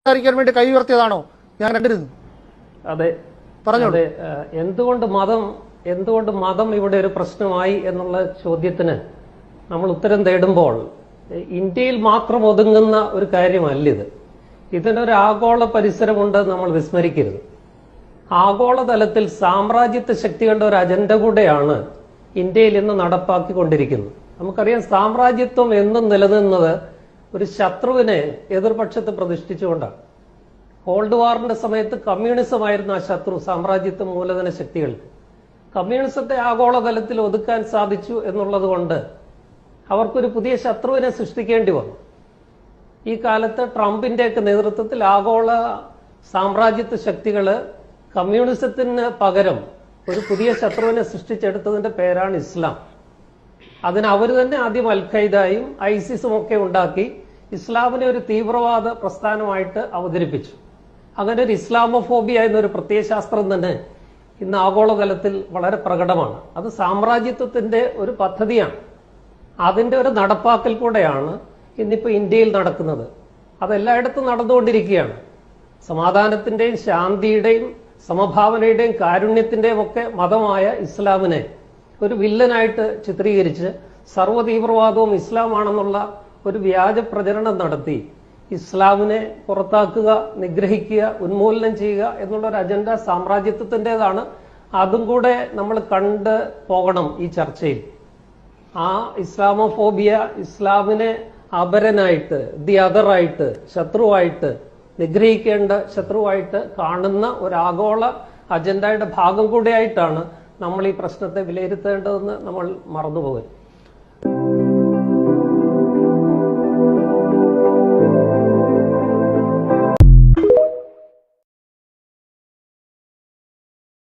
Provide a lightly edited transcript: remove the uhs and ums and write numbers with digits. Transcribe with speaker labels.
Speaker 1: സംസാരിക്കാൻ വേണ്ടി കൈ ഉയർത്തിയതാണോ ഞാൻ കണ്ടിരുന്നു?
Speaker 2: അതെ,
Speaker 1: പറഞ്ഞോളൂ.
Speaker 2: എന്തുകൊണ്ട് മതം ഇവിടെ ഒരു പ്രശ്നമായി എന്നുള്ള ചോദ്യത്തിന് നമ്മൾ ഉത്തരം തേടുമ്പോൾ ഇന്ത്യയിൽ മാത്രം ഒതുങ്ങുന്ന ഒരു കാര്യമല്ലിത്. ഇതിനൊരു ആഗോള പരിസരമുണ്ട്, നമ്മൾ വിസ്മരിക്കരുത്. ആഗോളതലത്തിൽ സാമ്രാജ്യത്വ ശക്തികളുടെ ഒരു അജണ്ട കൂടെയാണ് ഇന്ത്യയിൽ ഇന്ന് നടപ്പാക്കിക്കൊണ്ടിരിക്കുന്നത്. നമുക്കറിയാം, സാമ്രാജ്യത്വം എന്നും നിലനിന്നത് ഒരു ശത്രുവിനെ എതിർപക്ഷത്ത് പ്രതിഷ്ഠിച്ചുകൊണ്ടാണ്. കോൾഡ് വാറിന്റെ സമയത്ത് കമ്മ്യൂണിസം ആയിരുന്നു ആ ശത്രു, സാമ്രാജ്യത്വ മൂലധന ശക്തികൾക്ക്. കമ്മ്യൂണിസത്തെ ആഗോളതലത്തിൽ ഒതുക്കാൻ സാധിച്ചു എന്നുള്ളത് കൊണ്ട് അവർക്കൊരു പുതിയ ശത്രുവിനെ സൃഷ്ടിക്കേണ്ടി വന്നു. ഈ കാലത്ത് ട്രംപിന്റെയൊക്കെ നേതൃത്വത്തിൽ ആഗോള സാമ്രാജ്യത്വ ശക്തികള് കമ്മ്യൂണിസത്തിന് പകരം ഒരു പുതിയ ശത്രുവിനെ സൃഷ്ടിച്ചെടുത്തതിന്റെ പേരാണ് ഇസ്ലാം. അതിന് അവർ തന്നെ ആദ്യം അൽ-ഖൈദയും ഐസിസും ഒക്കെ ഉണ്ടാക്കി ഇസ്ലാമിനെ ഒരു തീവ്രവാദ പ്രസ്ഥാനമായിട്ട് അവതരിപ്പിച്ചു. അങ്ങനെ ഒരു ഇസ്ലാമോഫോബിയ എന്നൊരു പ്രത്യയശാസ്ത്രം തന്നെ ഇന്ന് ആഗോളതലത്തിൽ വളരെ പ്രകടമാണ്. അത് സാമ്രാജ്യത്വത്തിന്റെ ഒരു പദ്ധതിയാണ്. അതിന്റെ ഒരു നടപ്പാക്കൽ കൂടെയാണ് ഇന്നിപ്പോ ഇന്ത്യയിൽ നടക്കുന്നത്. അതെല്ലായിടത്തും നടന്നുകൊണ്ടിരിക്കുകയാണ്. സമാധാനത്തിന്റെയും ശാന്തിയുടെയും സമഭാവനയുടെയും കാരുണ്യത്തിന്റെയും ഒക്കെ മതമായ ഇസ്ലാമിനെ ഒരു വില്ലനായിട്ട് ചിത്രീകരിച്ച് സർവ്വതീവ്രവാദവും ഇസ്ലാമാണെന്നുള്ള ഒരു വ്യാജ പ്രചരണം നടത്തി ഇസ്ലാമിനെ പുറത്താക്കുക, നിഗ്രഹിക്കുക, ഉന്മൂലനം ചെയ്യുക എന്നുള്ള ഒരു അജണ്ട സാമ്രാജ്യത്വത്തിൻ്റെതാണ്. അതും കൂടെ നമ്മൾ കണ്ട് പോകണം ഈ ചർച്ചയിൽ. ആ ഇസ്ലാമോഫോബിയ, ഇസ്ലാമിനെ അപരനായിട്ട്, ദി അതറായിട്ട്, ശത്രുവായിട്ട്, നിഗ്രഹിക്കേണ്ട ശത്രുവായിട്ട് കാണുന്ന ഒരു ആഗോള അജണ്ടയുടെ ഭാഗം കൂടെയായിട്ടാണ് നമ്മൾ ഈ പ്രശ്നത്തെ വിലയിരുത്തേണ്ടതെന്ന് നമ്മൾ മറന്നുപോകരുത്.